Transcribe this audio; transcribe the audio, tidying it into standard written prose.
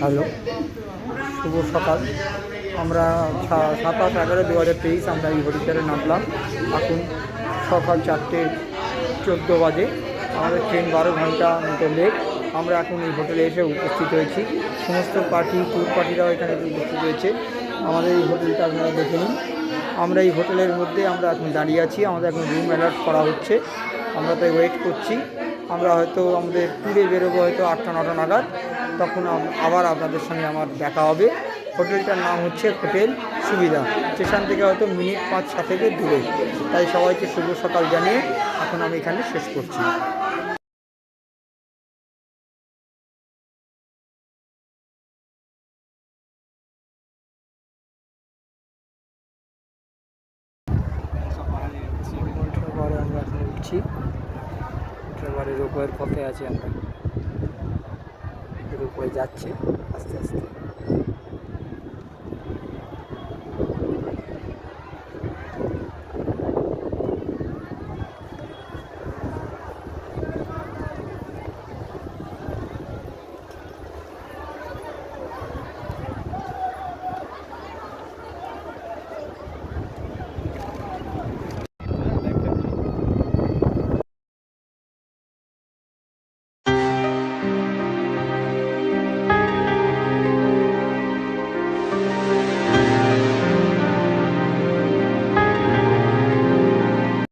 Hello, শুভ সকাল। আমরা 27/11/2023 আমরা এই হরিদ্বারে নামলাম। এখন সকাল 4:14 বাজে। আমাদের ট্রেন 12 ঘন্টা মতো লেট। আমরা এখন এই হোটেলে এসে উপস্থিত হয়েছি। সমস্ত পার্টি, ট্যুর পার্টিরাও এখানে উপস্থিত হয়েছে। আমাদের এই হোটেলটা আপনারা দেখে নিন। আমরা এই হোটেলের মধ্যে আমরা এখন দাঁড়িয়ে আছি। আমাদের এখন রুম অ্যালার্ট করা হচ্ছে, আমরা তাই ওয়েট করছি। আমরা হয়তো আমাদের ট্যুরে বেরোবো হয়তো 8টা-9টা নাগাদ। তখন আবার আপনাদের সঙ্গে আমার দেখা হবে। হোটেলটার নাম হচ্ছে হোটেল সুবিধা। স্টেশন থেকে হয়তো মিনিট 5-6 দূরে। তাই সবাইকে শুভ সকাল জানিয়ে এখন আমি এখানে শেষ করছি। পরে আমরা এখন উঠছি। এবারে রোপওয়ের পথে আছি আমরা। রোপওয়ে যাচ্ছে আস্তে আস্তে।